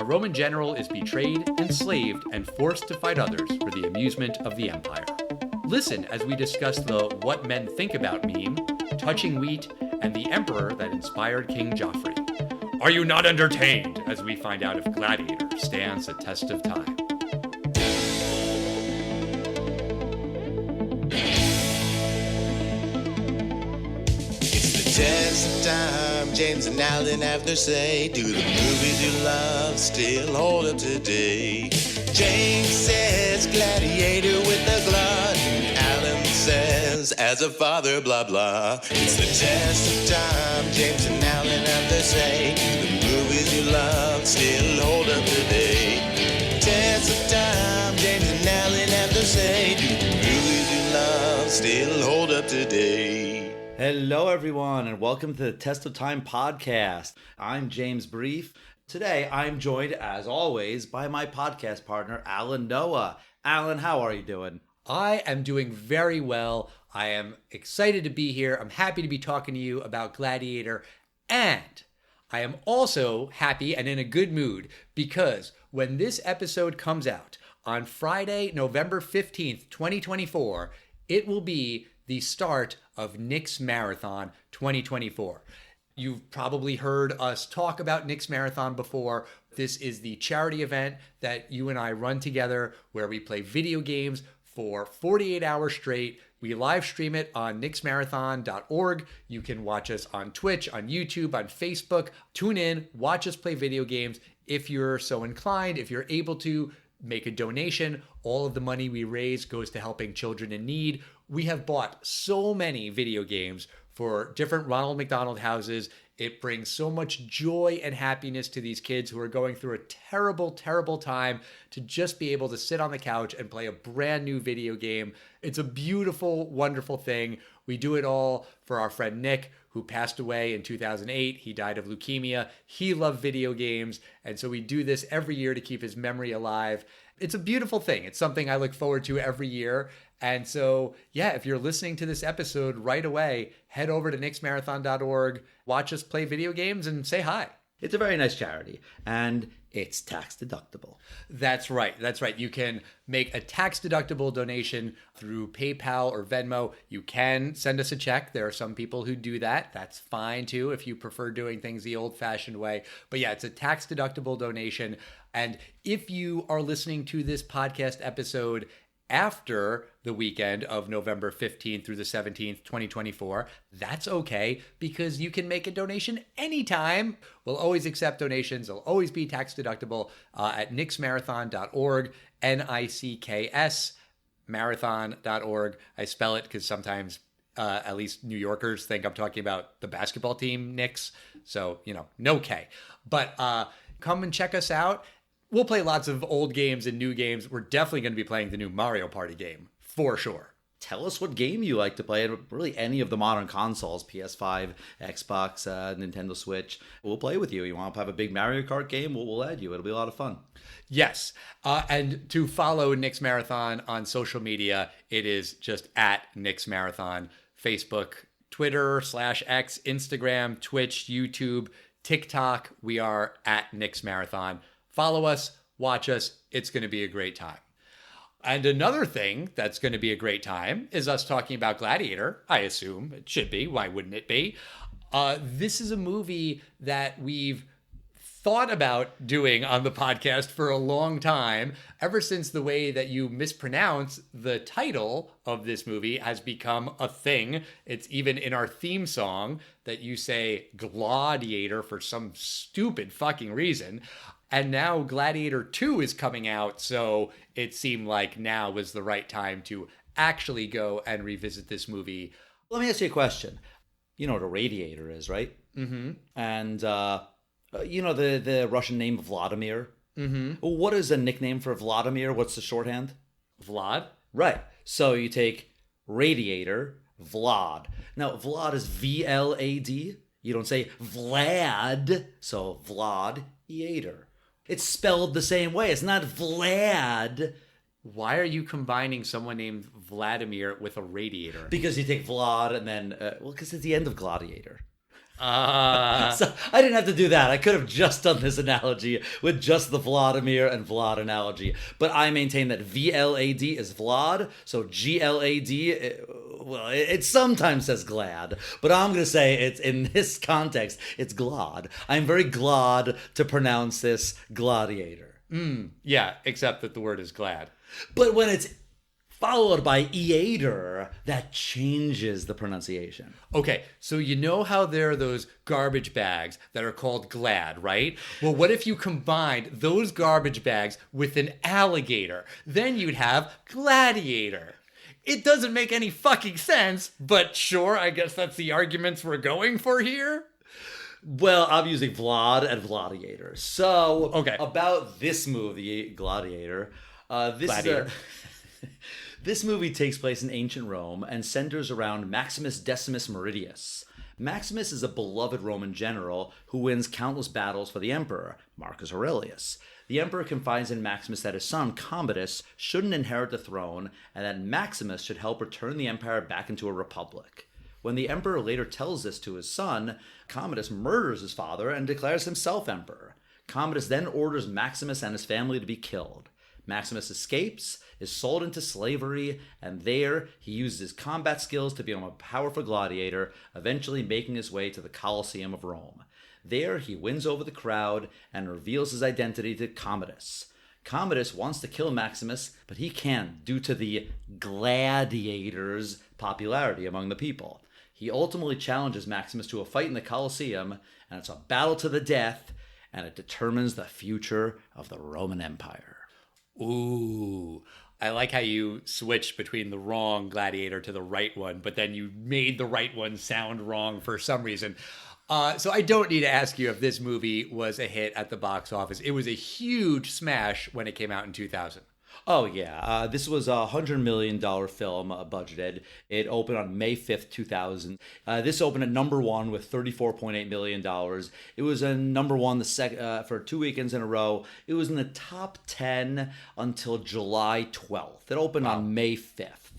Roman general is betrayed, enslaved, and forced to fight others for the amusement of the empire. Listen as we discuss the What Men Think About meme, Touching Wheat, and the emperor that inspired King Joffrey. Are you not entertained as we find out if Gladiator stands the test of time? Test of time, James and Alan have their say. Do the movies you love still hold up today? James says Gladiator with the glutton. Alan says as a father, blah blah. It's the test of time, James and Alan have their say. Do the movies you love still hold up today? Test of time, James and Alan have their say. Do the movies you love still hold up today? Hello, everyone, and welcome to the Test of Time podcast. I'm James Brief. Today, I'm joined, as always, by my podcast partner, Alan Noah. Alan, how are you doing? I am doing very well. I am excited to be here. I'm happy to be talking to you about Gladiator. And I am also happy and in a good mood because when this episode comes out on Friday, November 15th, 2024, it will be the start of Nick's Marathon 2024. You've probably heard us talk about Nick's Marathon before. This is the charity event that you and I run together where we play video games for 48 hours straight. We live stream it on nicksmarathon.org. You can watch us on Twitch, on YouTube, on Facebook. Tune in, watch us play video games. If you're so inclined, if you're able to, make a donation. All of the money we raise goes to helping children in need. We have bought so many video games for different Ronald McDonald houses. It brings so much joy and happiness to these kids who are going through a terrible, terrible time to just be able to sit on the couch and play a brand new video game. It's a beautiful, wonderful thing. We do it all for our friend Nick, who passed away in 2008. He died of leukemia. He loved video games. And so we do this every year to keep his memory alive. It's a beautiful thing. It's something I look forward to every year. And so, yeah, if you're listening to this episode right away, head over to nicksmarathon.org, watch us play video games, and say hi. It's a very nice charity, and it's tax deductible. That's right. That's right. You can make a tax-deductible donation through PayPal or Venmo. You can send us a check. There are some people who do that. That's fine, too, if you prefer doing things the old-fashioned way. But yeah, it's a tax-deductible donation. And if you are listening to this podcast episode after the weekend of November 15th through the 17th, 2024, that's okay because you can make a donation anytime. We'll always accept donations. They'll always be tax deductible at nicksmarathon.org, NICKS marathon.org. I spell it because sometimes at least New Yorkers think I'm talking about the basketball team, Knicks. So, no K. But come and check us out. We'll play lots of old games and new games. We're definitely going to be playing the new Mario Party game, for sure. Tell us what game you like to play at really any of the modern consoles, PS5, Xbox, Nintendo Switch. We'll play with you. You want to have a big Mario Kart game? We'll add you. It'll be a lot of fun. Yes. And to follow Nick's Marathon on social media, it is just at Nick's Marathon. Facebook, Twitter /X, Instagram, Twitch, YouTube, TikTok. We are at Nick's Marathon. Follow us, watch us. It's going to be a great time. And another thing that's going to be a great time is us talking about Gladiator. I assume it should be. Why wouldn't it be? This is a movie that we've thought about doing on the podcast for a long time, ever since the way that you mispronounce the title of this movie has become a thing. It's even in our theme song that you say Gladiator for some stupid fucking reason. And now Gladiator 2 is coming out, so it seemed like now was the right time to actually go and revisit this movie. Let me ask you a question. You know what a radiator is, right? Mm-hmm. And you know the Russian name Vladimir? Mm-hmm. What is a nickname for Vladimir? What's the shorthand? Vlad? Right. So you take radiator, Vlad. Now, Vlad is V-L-A-D. You don't say Vlad. So Vlad-iator. It's spelled the same way. It's not Vlad. Why are you combining someone named Vladimir with a radiator? Because you take Vlad and then, because it's the end of Gladiator. So I didn't have to do that. I could have just done this analogy with just the Vladimir and Vlad analogy. But I maintain that VLAD is Vlad, so GLAD, well, it sometimes says glad, but I'm going to say it's in this context, it's glad. I'm very glad to pronounce this gladiator. Yeah, except that the word is glad. But when it's followed by eater, that changes the pronunciation. Okay, so you know how there are those garbage bags that are called Glad, right? Well, what if you combined those garbage bags with an alligator? Then you'd have Gladiator. It doesn't make any fucking sense, but sure, I guess that's the arguments we're going for here. Well, I'm using Vlad and Gladiator. So, Okay. About this movie, Gladiator, Gladiator. This movie takes place in ancient Rome and centers around Maximus Decimus Meridius. Maximus is a beloved Roman general who wins countless battles for the emperor, Marcus Aurelius. The emperor confides in Maximus that his son, Commodus, shouldn't inherit the throne and that Maximus should help return the empire back into a republic. When the emperor later tells this to his son, Commodus murders his father and declares himself emperor. Commodus then orders Maximus and his family to be killed. Maximus escapes, is sold into slavery, and there he uses his combat skills to become a powerful gladiator, eventually making his way to the Colosseum of Rome. There he wins over the crowd and reveals his identity to Commodus. Commodus wants to kill Maximus, but he can't due to the gladiator's popularity among the people. He ultimately challenges Maximus to a fight in the Colosseum, and it's a battle to the death, and it determines the future of the Roman Empire. Ooh, I like how you switched between the wrong gladiator to the right one, but then you made the right one sound wrong for some reason. So I don't need to ask you if this movie was a hit at the box office. It was a huge smash when it came out in 2000. Oh, yeah. This was a $100 million film budgeted. It opened on May 5th, 2000. This opened at number one with $34.8 million. It was a number one for 2 weekends in a row. It was in the top 10 until July 12th. It opened on May 5th.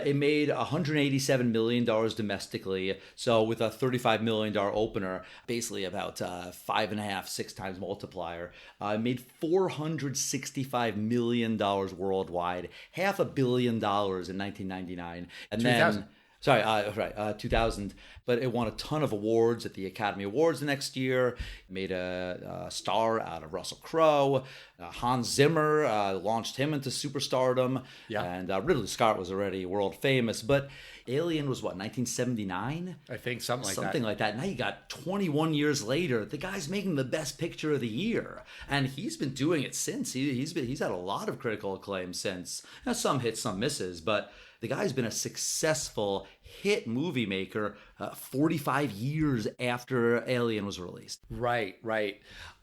It made $187 million domestically, so with a $35 million opener, basically about 5.5, 6 times multiplier. It made $465 million worldwide, $500 million in 1999. And 2000. Then... 2000. But it won a ton of awards at the Academy Awards the next year. It made a star out of Russell Crowe. Hans Zimmer launched him into superstardom. Yeah. And Ridley Scott was already world famous. But Alien was what, 1979? I think something Like that. Now you got 21 years later, the guy's making the best picture of the year. And he's been doing it since. He's had a lot of critical acclaim since. Now, some hits, some misses, but the guy's been a successful hit movie maker 45 years after Alien was released. Right.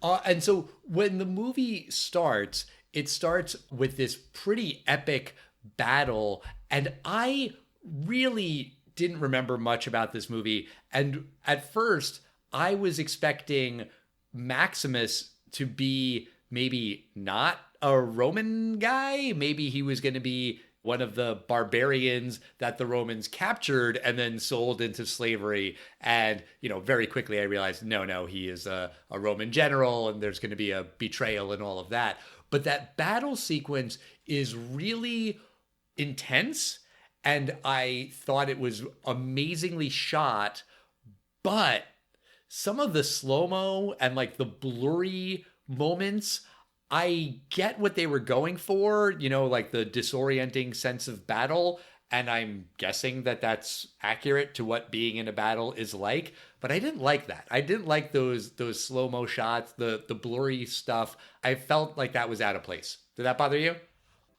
And so when the movie starts, it starts with this pretty epic battle. And I really didn't remember much about this movie. And at first, I was expecting Maximus to be maybe not a Roman guy. Maybe he was going to be one of the barbarians that the Romans captured and then sold into slavery. And, very quickly I realized, no, he is a Roman general and there's going to be a betrayal and all of that. But that battle sequence is really intense. And I thought it was amazingly shot, but some of the slow-mo and like the blurry moments, I get what they were going for, like the disorienting sense of battle. And I'm guessing that that's accurate to what being in a battle is like. But I didn't like that. I didn't like those slow-mo shots, the blurry stuff. I felt like that was out of place. Did that bother you?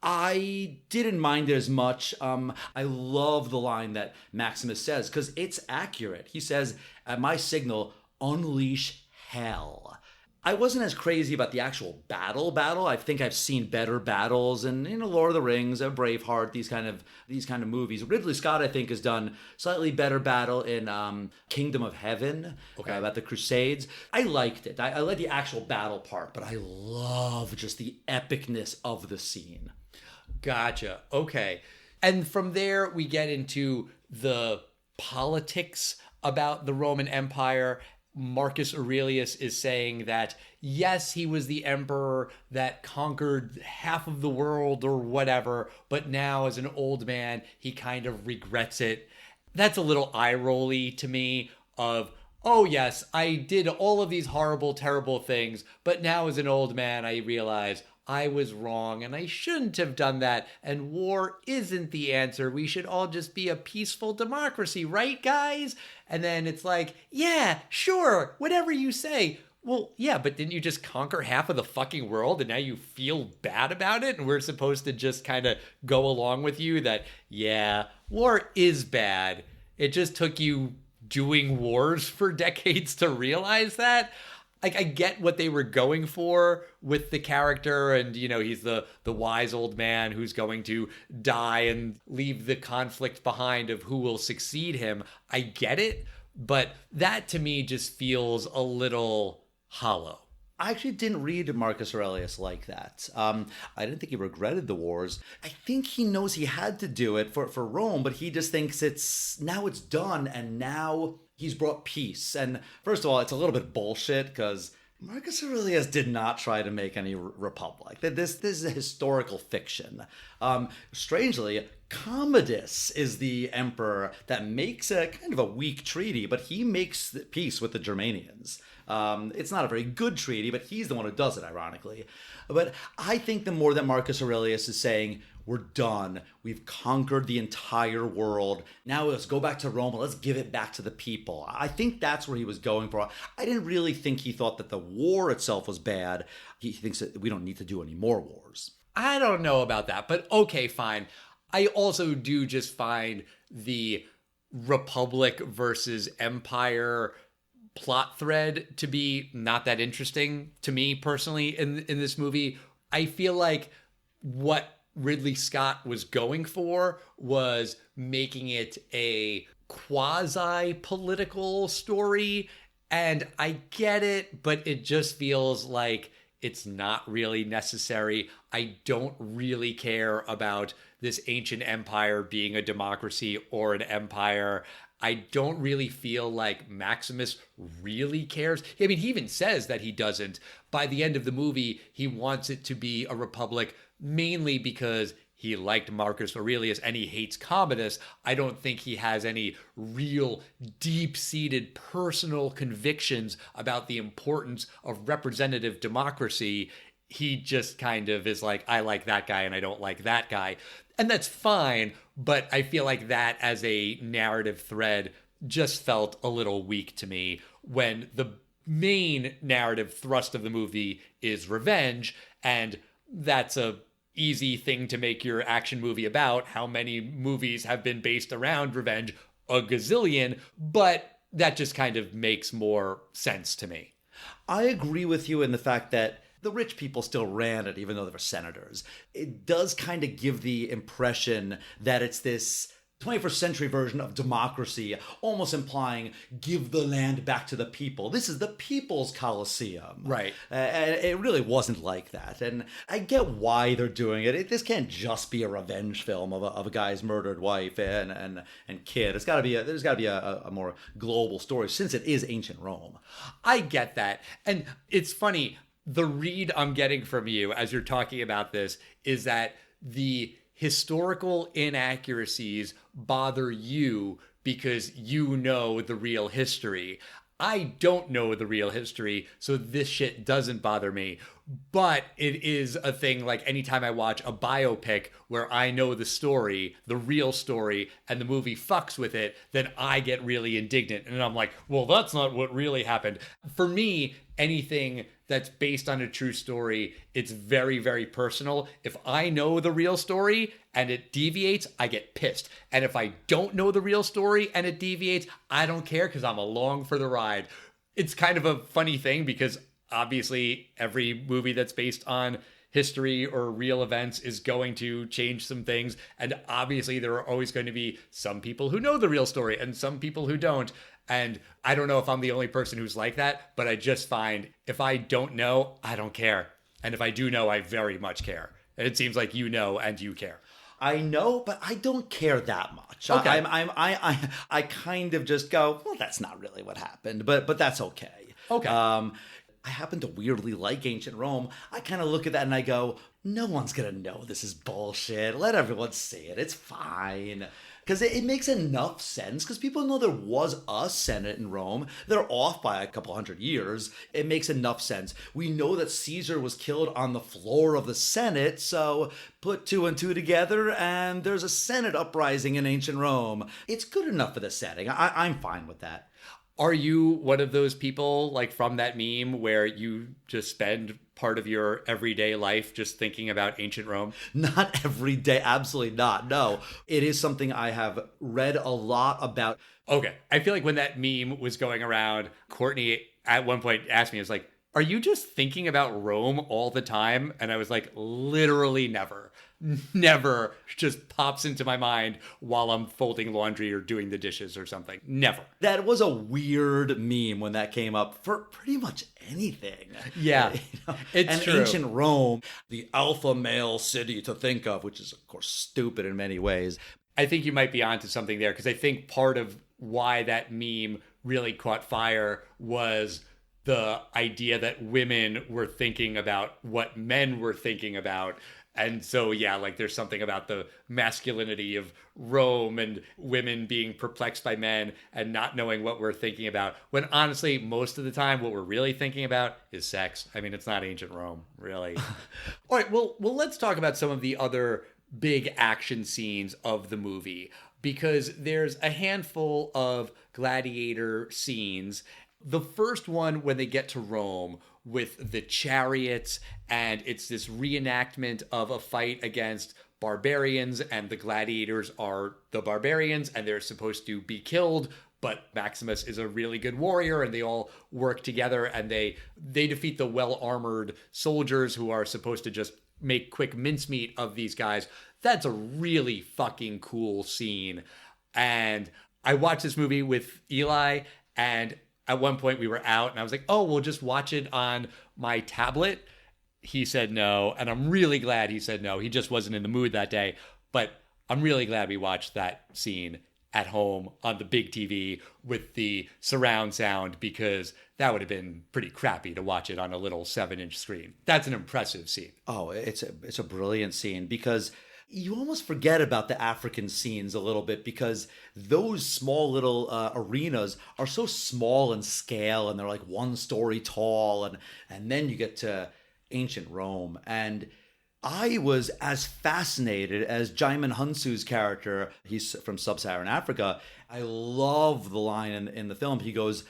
I didn't mind it as much. I love the line that Maximus says because it's accurate. He says, at my signal, unleash hell. I wasn't as crazy about the actual battle. I think I've seen better battles in Lord of the Rings, Braveheart, these kind of movies. Ridley Scott, I think, has done slightly better battle in Kingdom of Heaven, about the Crusades. I liked it. I like the actual battle part, but I love just the epicness of the scene. Gotcha. Okay. And from there, we get into the politics about the Roman Empire. Marcus Aurelius is saying that, yes, he was the emperor that conquered half of the world or whatever, but now as an old man, he kind of regrets it. That's a little eye-rolly to me of, oh yes, I did all of these horrible, terrible things, but now as an old man, I realize I was wrong and I shouldn't have done that. And war isn't the answer. We should all just be a peaceful democracy, right, guys? And then it's like, yeah, sure, whatever you say. Well, yeah, but didn't you just conquer half of the fucking world and now you feel bad about it? And we're supposed to just kind of go along with you that, yeah, war is bad. It just took you doing wars for decades to realize that. Like, I get what they were going for with the character, and, you know, he's the wise old man who's going to die and leave the conflict behind of who will succeed him. I get it, but that to me just feels a little hollow. I actually didn't read Marcus Aurelius like that. I didn't think he regretted the wars. I think he knows he had to do it for Rome, but he just thinks it's done, and now he's brought peace. And first of all, it's a little bit bullshit because Marcus Aurelius did not try to make any republic. This is a historical fiction. Strangely, Commodus is the emperor that makes a kind of a weak treaty, but he makes peace with the Germanians. It's not a very good treaty, but he's the one who does it, ironically. But I think the more that Marcus Aurelius is saying, we're done, we've conquered the entire world, now let's go back to Rome and let's give it back to the people. I think that's where he was going for. I didn't really think he thought that the war itself was bad. He thinks that we don't need to do any more wars. I don't know about that, but okay, fine. I also do just find the Republic versus Empire plot thread to be not that interesting to me personally in this movie. I feel like what Ridley Scott was going for was making it a quasi-political story, and I get it, but it just feels like it's not really necessary. I don't really care about this ancient empire being a democracy or an empire. I don't really feel like Maximus really cares. I mean, he even says that he doesn't. By the end of the movie, he wants it to be a republic mainly because he liked Marcus Aurelius and he hates Commodus. I don't think he has any real deep-seated personal convictions about the importance of representative democracy. He just kind of is like, I like that guy and I don't like that guy. And that's fine, but I feel like that as a narrative thread just felt a little weak to me when the main narrative thrust of the movie is revenge, and that's a easy thing to make your action movie about. How many movies have been based around revenge? A gazillion, but that just kind of makes more sense to me. I agree with you in the fact that the rich people still ran it, even though they were senators. It does kind of give the impression that it's this 21st century version of democracy, almost implying give the land back to the people. This is the people's Colosseum. Right. And it really wasn't like that. And I get why they're doing it. This can't just be a revenge film of a guy's murdered wife and kid. There's got to be a more global story since it is ancient Rome. I get that. And it's funny, the read I'm getting from you as you're talking about this is that the historical inaccuracies bother you because you know the real history. I don't know the real history, so this shit doesn't bother me. But it is a thing like anytime I watch a biopic where I know the story, the real story, and the movie fucks with it, then I get really indignant. And I'm like, well, that's not what really happened. For me, anything that's based on a true story, it's very, very personal. If I know the real story and it deviates, I get pissed. And if I don't know the real story and it deviates, I don't care because I'm along for the ride. It's kind of a funny thing because obviously every movie that's based on history or real events is going to change some things. And obviously there are always going to be some people who know the real story and some people who don't. And I don't know if I'm the only person who's like that, but I just find if I don't know, I don't care. And if I do know, I very much care. And it seems like you know and you care. I know, but I don't care that much. Okay. I kind of just go, well, that's not really what happened, but that's okay. Okay. I happen to weirdly like ancient Rome. I kind of look at that and I go, no one's gonna know this is bullshit. Let everyone see it. It's fine. Because it makes enough sense, because people know there was a Senate in Rome. They're off by a couple hundred years. It makes enough sense. We know that Caesar was killed on the floor of the Senate, so put 2 and 2 together, and there's a Senate uprising in ancient Rome. It's good enough for the setting. I'm fine with that. Are you one of those people, like from that meme, where you just spend part of your everyday life just thinking about ancient Rome? Not every day, absolutely not. No, it is something I have read a lot about. Okay. I feel like when that meme was going around, Courtney at one point asked me, I was like, are you just thinking about Rome all the time? And I was like, literally never. Never just pops into my mind while I'm folding laundry or doing the dishes or something. Never. That was a weird meme when that came up for pretty much anything. Yeah, it's and true. Ancient Rome, the alpha male city to think of, which is, of course, stupid in many ways. I think you might be onto something there, because I think part of why that meme really caught fire was the idea that women were thinking about what men were thinking about. And so, yeah, like there's something about the masculinity of Rome and women being perplexed by men and not knowing what we're thinking about, when honestly, most of the time, what we're really thinking about is sex. I mean, it's not ancient Rome, really. All right, well, let's talk about some of the other big action scenes of the movie, because there's a handful of gladiator scenes. The first one, when they get to Rome with the chariots, and it's this reenactment of a fight against barbarians, and the gladiators are the barbarians, and they're supposed to be killed, but Maximus is a really good warrior, and they all work together, and they defeat the well-armored soldiers who are supposed to just make quick mincemeat of these guys. That's a really fucking cool scene. And I watched this movie with Eli, and at one point we were out and I was like, oh, we'll just watch it on my tablet. He said no. And I'm really glad he said no. He just wasn't in the mood that day. But I'm really glad we watched that scene at home on the big TV with the surround sound, because that would have been pretty crappy to watch it on a little 7-inch screen. That's an impressive scene. Oh, it's a brilliant scene, because you almost forget about the African scenes a little bit, because those small little arenas are so small in scale, and they're like 1 story tall, and then you get to ancient Rome, and I was as fascinated as Jaimin Hunsu's character. He's from sub-Saharan Africa. I love the line in the film. He goes,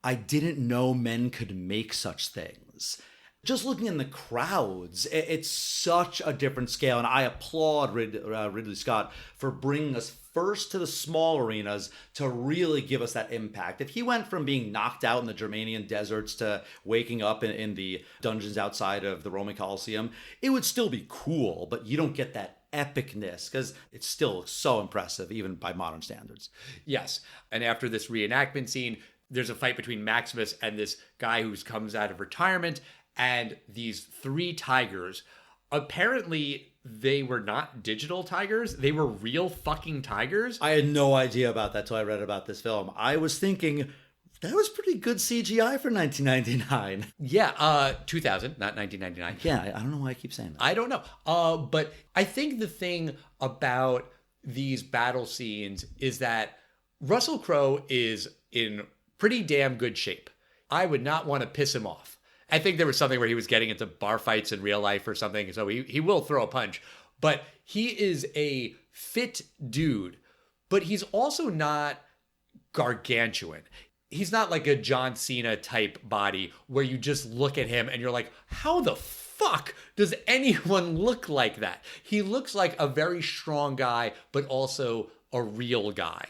"I didn't know men could make such things." Just looking in the crowds, it's such a different scale. And I applaud Ridley Scott for bringing us first to the small arenas to really give us that impact. If he went from being knocked out in the Germanian deserts to waking up in the dungeons outside of the Roman Colosseum, it would still be cool, but you don't get that epicness, because it's still so impressive, even by modern standards. Yes. And after this reenactment scene, there's a fight between Maximus and this guy who comes out of retirement. And these 3 tigers, apparently they were not digital tigers. They were real fucking tigers. I had no idea about that till I read about this film. I was thinking, that was pretty good CGI for 1999. Yeah, 2000, not 1999. Yeah, I don't know why I keep saying that. I don't know. But I think the thing about these battle scenes is that Russell Crowe is in pretty damn good shape. I would not want to piss him off. I think there was something where he was getting into bar fights in real life or something, so he will throw a punch. But he is a fit dude, but he's also not gargantuan. He's not like a John Cena type body where you just look at him and you're like, how the fuck does anyone look like that? He looks like a very strong guy, but also a real guy.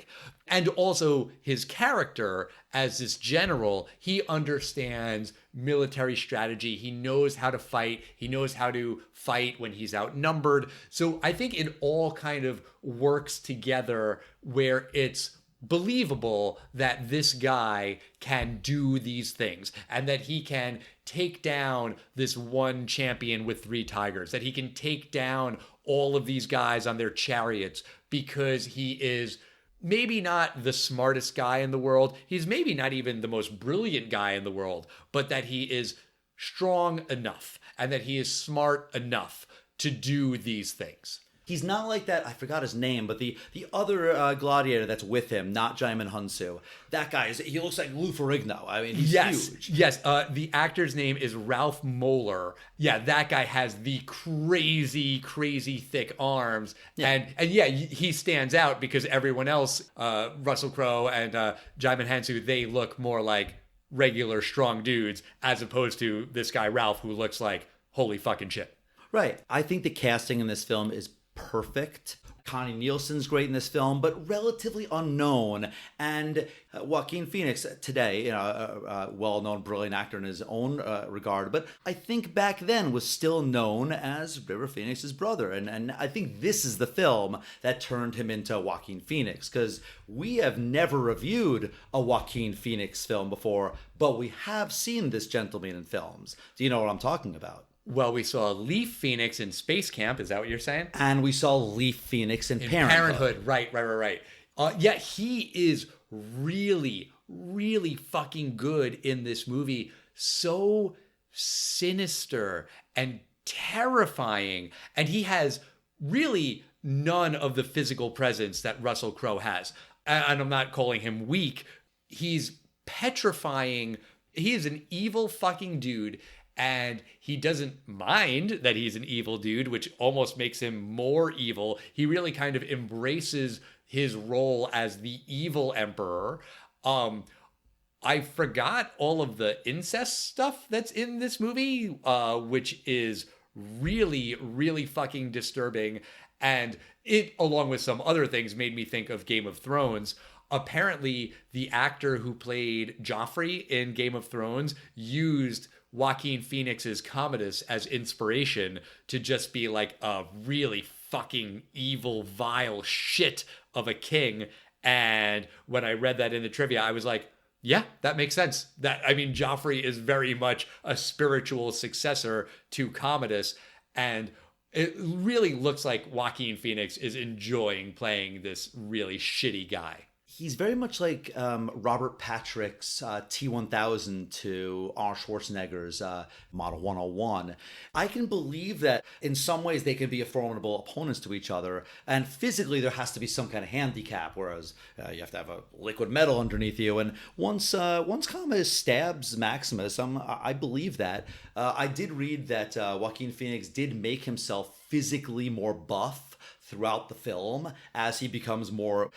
And also his character as this general, he understands military strategy. He knows how to fight. He knows how to fight when he's outnumbered. So I think it all kind of works together where it's believable that this guy can do these things and that he can take down this one champion with 3 tigers, that he can take down all of these guys on their chariots because he is maybe not the smartest guy in the world. He's maybe not even the most brilliant guy in the world, but that he is strong enough and that he is smart enough to do these things. He's not like that, I forgot his name, but the other gladiator that's with him, not Jaimin Hunsu. That guy, he looks like Lou Ferrigno. I mean, he's huge. Yes, the actor's name is Ralph Moeller. Yeah, that guy has the crazy, crazy thick arms. Yeah. And yeah, he stands out because everyone else, Russell Crowe and Jaimin Hunsu, they look more like regular strong dudes as opposed to this guy Ralph who looks like holy fucking shit. Right. I think the casting in this film is perfect. Connie Nielsen's great in this film, but relatively unknown. And Joaquin Phoenix today, a well-known, brilliant actor in his own regard, but I think back then was still known as River Phoenix's brother. And I think this is the film that turned him into Joaquin Phoenix, because we have never reviewed a Joaquin Phoenix film before, but we have seen this gentleman in films. Do you know what I'm talking about? Well, we saw Leaf Phoenix in Space Camp. Is that what you're saying? And we saw Leaf Phoenix in Parenthood. Right. Yeah, he is really, really fucking good in this movie. So sinister and terrifying. And he has really none of the physical presence that Russell Crowe has. And I'm not calling him weak. He's petrifying. He is an evil fucking dude. And he doesn't mind that he's an evil dude, which almost makes him more evil. He really kind of embraces his role as the evil emperor. I forgot all of the incest stuff that's in this movie, which is really, really fucking disturbing. And it, along with some other things, made me think of Game of Thrones. Apparently, the actor who played Joffrey in Game of Thrones used Joaquin Phoenix's Commodus as inspiration to just be like a really fucking evil, vile shit of a king. And when I read that in the trivia, I was like, yeah, that makes sense. Joffrey is very much a spiritual successor to Commodus. And it really looks like Joaquin Phoenix is enjoying playing this really shitty guy. He's very much like Robert Patrick's T-1000 to Arnold Schwarzenegger's Model 101. I can believe that in some ways they can be formidable opponents to each other, and physically there has to be some kind of handicap, whereas you have to have a liquid metal underneath you. And once Commodus stabs Maximus, I believe that. I did read that Joaquin Phoenix did make himself physically more buff throughout the film as he becomes more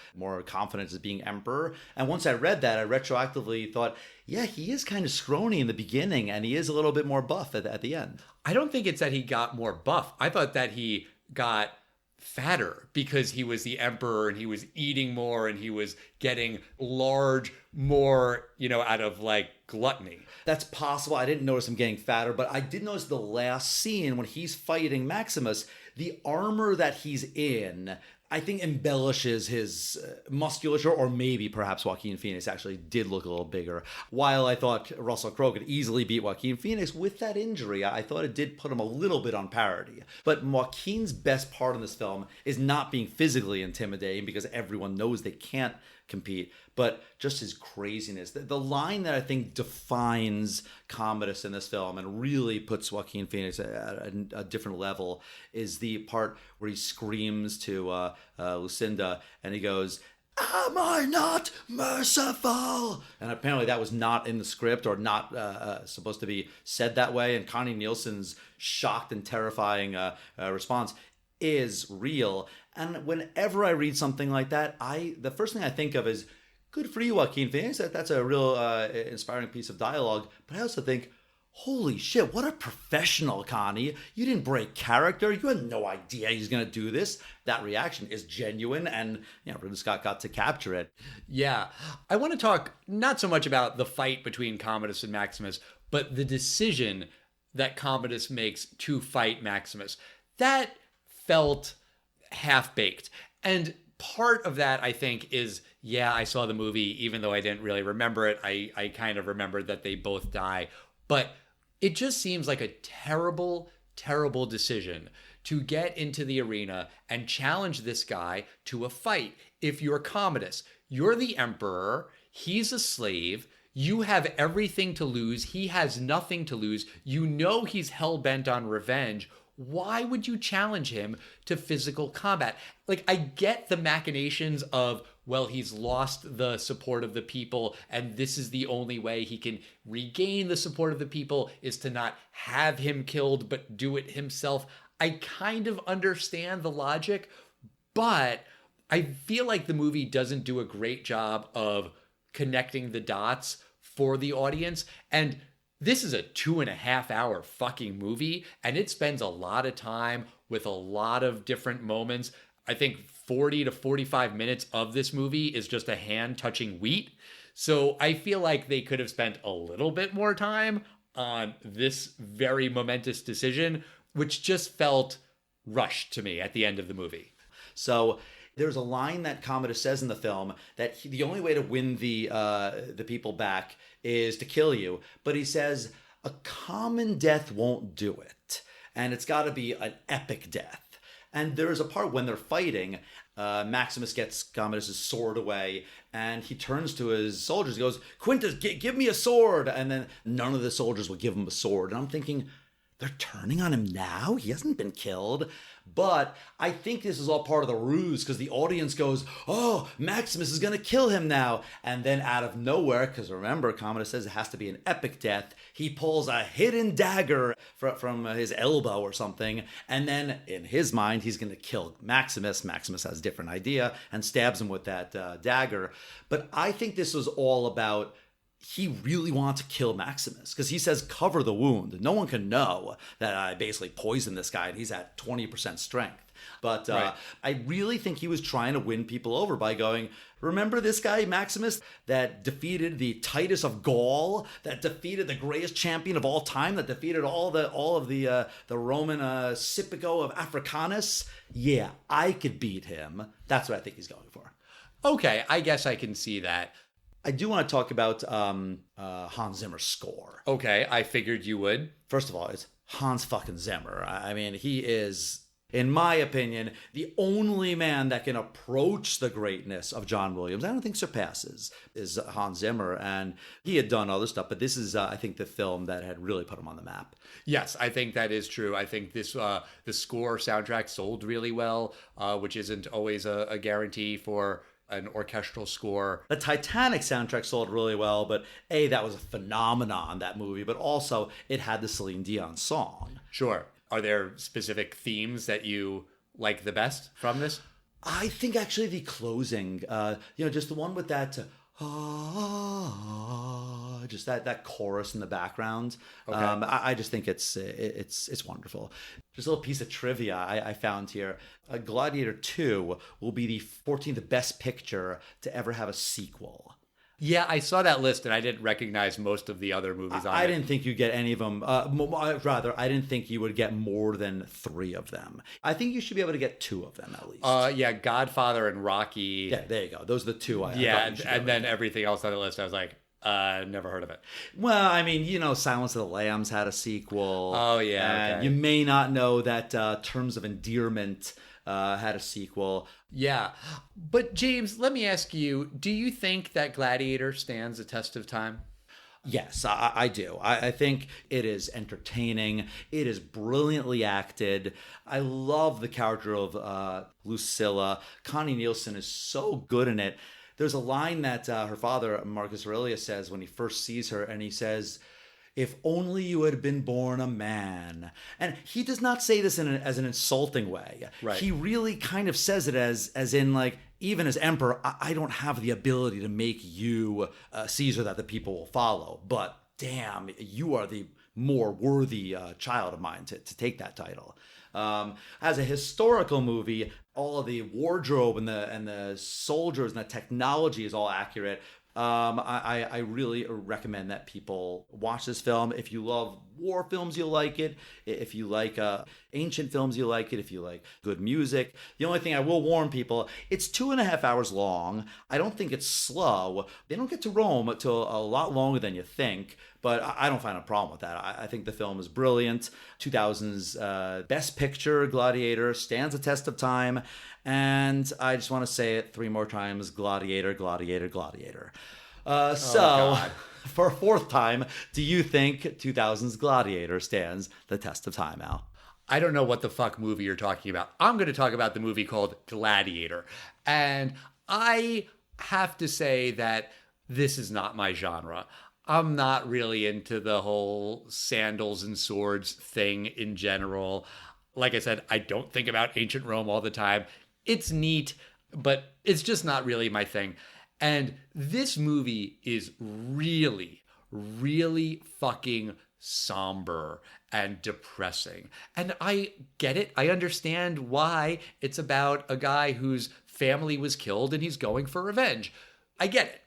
confident as being emperor. And once I read that, I retroactively thought, yeah, he is kind of scrawny in the beginning and he is a little bit more buff at the end. I don't think it's that he got more buff. I thought that he got fatter because he was the emperor and he was eating more and he was getting large more, out of like gluttony. That's possible. I didn't notice him getting fatter, but I did notice the last scene when he's fighting Maximus, the armor that he's in, I think embellishes his musculature, or maybe perhaps Joaquin Phoenix actually did look a little bigger. While I thought Russell Crowe could easily beat Joaquin Phoenix with that injury, I thought it did put him a little bit on parity. But Joaquin's best part in this film is not being physically intimidating because everyone knows they can't compete, but just his craziness. The line that I think defines Commodus in this film and really puts Joaquin Phoenix at a different level is the part where he screams to Lucinda and he goes, "Am I not merciful?" And apparently that was not in the script or not supposed to be said that way. And Connie Nielsen's shocked and terrifying response is real. And whenever I read something like that, the first thing I think of is, good for you, Joaquin Phoenix. That's a real inspiring piece of dialogue. But I also think, holy shit, what a professional, Connie. You didn't break character. You had no idea he's going to do this. That reaction is genuine, and Ridley Scott got to capture it. Yeah. I want to talk not so much about the fight between Commodus and Maximus, but the decision that Commodus makes to fight Maximus. That felt half-baked. And part of that, I think, is, yeah, I saw the movie, even though I didn't really remember it. I kind of remembered that they both die. But it just seems like a terrible, terrible decision to get into the arena and challenge this guy to a fight. If you're Commodus, you're the emperor, he's a slave, you have everything to lose, he has nothing to lose, you know he's hell-bent on revenge. Why would you challenge him to physical combat? Like, I get the machinations of, well, he's lost the support of the people, and this is the only way he can regain the support of the people is to not have him killed, but do it himself. I kind of understand the logic, but I feel like the movie doesn't do a great job of connecting the dots for the audience. And this is a 2.5 hour fucking movie, and it spends a lot of time with a lot of different moments. I think 40 to 45 minutes of this movie is just a hand touching wheat. So I feel like they could have spent a little bit more time on this very momentous decision, which just felt rushed to me at the end of the movie. So there's a line that Commodus says in the film that the only way to win the people back is to kill you. But he says, a common death won't do it. And it's got to be an epic death. And there's a part when they're fighting, Maximus gets Commodus' sword away, and he turns to his soldiers. He goes, Quintus, give me a sword. And then none of the soldiers will give him a sword. And I'm thinking, they're turning on him now? He hasn't been killed. But I think this is all part of the ruse, because the audience goes, oh, Maximus is going to kill him now. And then out of nowhere, because remember, Commodus says it has to be an epic death, he pulls a hidden dagger from his elbow or something. And then in his mind, he's going to kill Maximus. Maximus has a different idea and stabs him with that dagger. But I think this was all about, he really wants to kill Maximus, because he says, cover the wound. No one can know that I basically poisoned this guy and he's at 20% strength. But right. I really think he was trying to win people over by going, remember this guy, Maximus, that defeated the Titus of Gaul, that defeated the greatest champion of all time, that defeated all of the Roman Scipico of Africanus? Yeah, I could beat him. That's what I think he's going for. Okay, I guess I can see that. I do want to talk about Hans Zimmer's score. Okay, I figured you would. First of all, it's Hans fucking Zimmer. I mean, he is, in my opinion, the only man that can approach the greatness of John Williams. I don't think surpasses is Hans Zimmer, and he had done other stuff, but this is, I think, the film that had really put him on the map. Yes, I think that is true. I think this the score soundtrack sold really well, which isn't always a guarantee for an orchestral score. The Titanic soundtrack sold really well, but A, that was a phenomenon, that movie, but also it had the Celine Dion song. Sure. Are there specific themes that you like the best from this? I think actually the closing, just the one with that, just that chorus in the background. Okay. I just think it's wonderful. Just a little piece of trivia I found here. Gladiator 2 will be the 14th best picture to ever have a sequel. Yeah, I saw that list and I didn't recognize most of the other movies on it. I didn't think you'd get any of them. I didn't think you would get more than 3 of them. I think you should be able to get 2 of them at least. Yeah, Godfather and Rocky. Yeah, there you go. Those are the 2 I and then everything else on the list, I was like, never heard of it. Well, I mean, Silence of the Lambs had a sequel. Oh, yeah. Okay. You may not know that Terms of Endearment had a sequel. Yeah. But James, let me ask you, do you think that Gladiator stands the test of time? Yes, I do. I think it is entertaining. It is brilliantly acted. I love the character of Lucilla. Connie Nielsen is so good in it. There's a line that her father, Marcus Aurelius, says when he first sees her, and he says, if only you had been born a man. And he does not say this as an insulting way. Right. He really kind of says it as in, like, even as emperor, I don't have the ability to make you Caesar that the people will follow. But damn, you are the more worthy child of mine to take that title. As a historical movie, all of the wardrobe and the soldiers and the technology is all accurate. I really recommend that people watch this film. If you love war films, you'll like it. If you like ancient films, you'll like it. If you like good music. The only thing I will warn people, it's 2.5 hours long. I don't think it's slow. They don't get to Rome till a lot longer than you think, but I don't find a problem with that. I think the film is brilliant. 2000's Best Picture, Gladiator, stands the test of time. And I just want to say it 3 more times, Gladiator, Gladiator, Gladiator. For a 4th time, do you think 2000's Gladiator stands the test of time, Al? I don't know what the fuck movie you're talking about. I'm going to talk about the movie called Gladiator. And I have to say that this is not my genre. I'm not really into the whole sandals and swords thing in general. Like I said, I don't think about ancient Rome all the time. It's neat, but it's just not really my thing. And this movie is really, really fucking somber and depressing. And I get it. I understand why it's about a guy whose family was killed and he's going for revenge. I get it.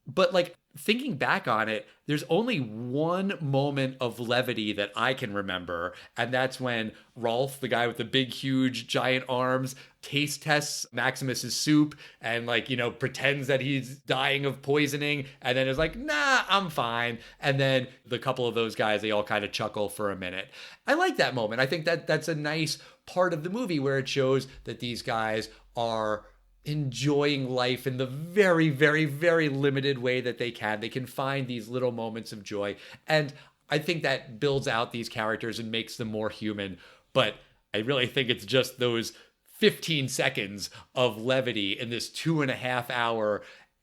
But like, thinking back on it, there's only one moment of levity that I can remember, and that's when Rolf, the guy with the big, huge, giant arms, taste tests Maximus's soup and, like, you know, pretends that he's dying of poisoning, and then is like, nah, I'm fine. And then the couple of those guys, they all kind of chuckle for a minute. I like that moment. I think that that's a nice part of the movie where it shows that these guys are enjoying life in the very, very, very limited way that they can. They can find these little moments of joy. And I think that builds out these characters and makes them more human. But I really think it's just those 15 seconds of levity in this 2.5 hour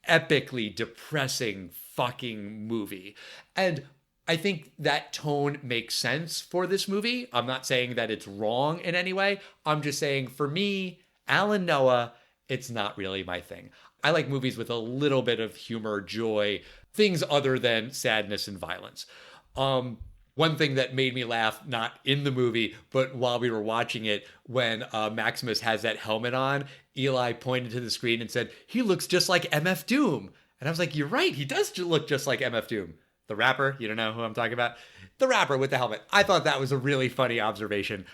epically depressing fucking movie. And I think that tone makes sense for this movie. I'm not saying that it's wrong in any way. I'm just saying, for me, Alan Noah, it's not really my thing. I like movies with a little bit of humor, joy, things other than sadness and violence. One thing that made me laugh, not in the movie, but while we were watching it, when Maximus has that helmet on, Eli pointed to the screen and said, "He looks just like MF Doom." And I was like, you're right, he does look just like MF Doom. The rapper, you don't know who I'm talking about? The rapper with the helmet. I thought that was a really funny observation.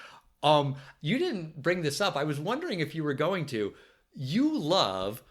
You didn't bring this up. I was wondering if you were going to. You love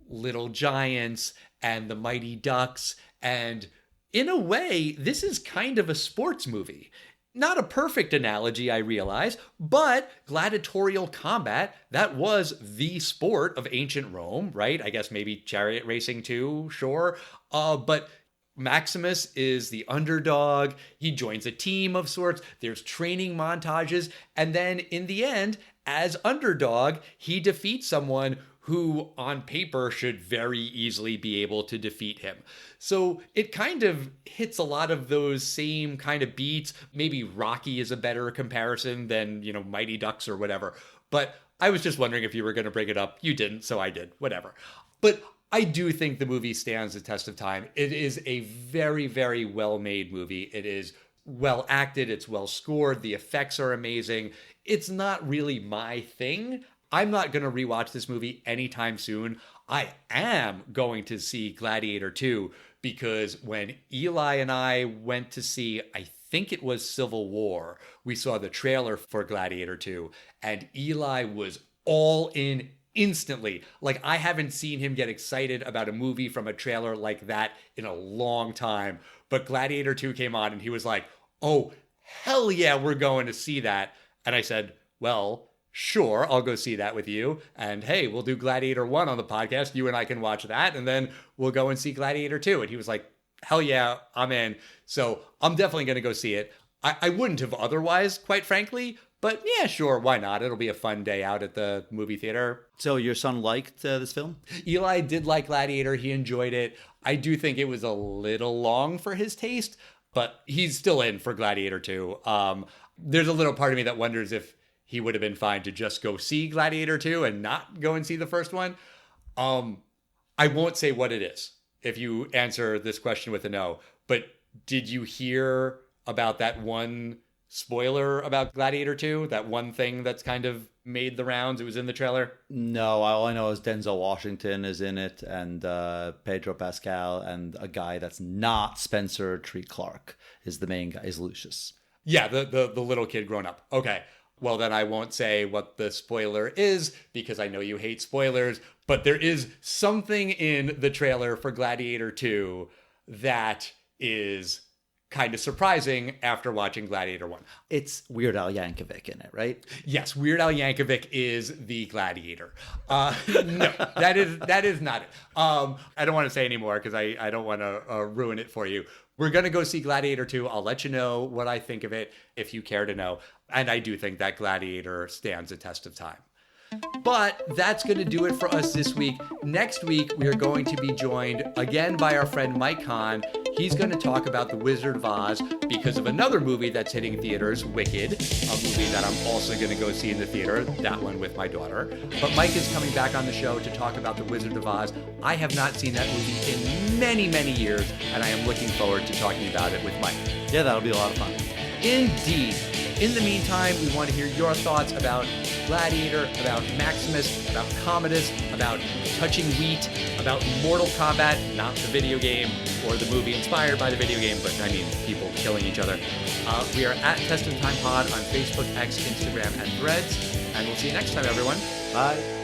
Little Giants and the Mighty Ducks, and in a way, this is kind of a sports movie. Not a perfect analogy, I realize, but gladiatorial combat, that was the sport of ancient Rome, right? I guess maybe chariot racing too, sure. But Maximus is the underdog. He joins a team of sorts. There's training montages. And then in the end, as underdog, he defeats someone who on paper should very easily be able to defeat him. So it kind of hits a lot of those same kind of beats. Maybe Rocky is a better comparison than, you know, Mighty Ducks or whatever. But I was just wondering if you were going to bring it up. You didn't, so I did. Whatever. But I do think the movie stands the test of time. It is a very, very well-made movie. It is well acted. It's well scored. The effects are amazing. It's not really my thing. I'm not going to rewatch this movie anytime soon. I am going to see Gladiator 2 because when Eli and I went to see, I think it was Civil War, we saw the trailer for Gladiator 2, and Eli was all in instantly. Like, I haven't seen him get excited about a movie from a trailer like that in a long time. But Gladiator 2 came on and he was like, oh, hell yeah, we're going to see that. And I said, well, sure, I'll go see that with you. And hey, we'll do Gladiator 1 on the podcast. You and I can watch that. And then we'll go and see Gladiator 2. And he was like, hell yeah, I'm in. So I'm definitely going to go see it. I wouldn't have otherwise, quite frankly. But yeah, sure, why not? It'll be a fun day out at the movie theater. So your son liked this film? Eli did like Gladiator. He enjoyed it. I do think it was a little long for his taste, but he's still in for Gladiator 2. There's a little part of me that wonders if he would have been fine to just go see Gladiator 2 and not go and see the first one. I won't say what it is if you answer this question with a no, but did you hear about that one spoiler about Gladiator 2? That one thing that's kind of made the rounds? It was in the trailer? No, all I know is Denzel Washington is in it, and Pedro Pascal, and a guy that's not Spencer Treat Clark is the main guy, is Lucius. Yeah, the little kid grown up. Okay. Well, then I won't say what the spoiler is because I know you hate spoilers, but there is something in the trailer for Gladiator 2 that is kind of surprising after watching Gladiator 1. It's Weird Al Yankovic in it, right? Yes, Weird Al Yankovic is the Gladiator. No, that is not it. I don't want to say anymore because I don't want to ruin it for you. We're going to go see Gladiator 2. I'll let you know what I think of it if you care to know. And I do think that Gladiator stands a test of time. But that's going to do it for us this week. Next week, we are going to be joined again by our friend Mike Kahn. He's going to talk about The Wizard of Oz because of another movie that's hitting theaters, Wicked, a movie that I'm also going to go see in the theater, that one with my daughter. But Mike is coming back on the show to talk about The Wizard of Oz. I have not seen that movie in many, many years, and I am looking forward to talking about it with Mike. Yeah, that'll be a lot of fun. Indeed. In the meantime, we want to hear your thoughts about Gladiator, about Maximus, about Commodus, about Touching Wheat, about Mortal Kombat, not the video game or the movie inspired by the video game, but I mean people killing each other. We are at Test of Time Pod on Facebook, X, Instagram, and Threads, and we'll see you next time, everyone. Bye.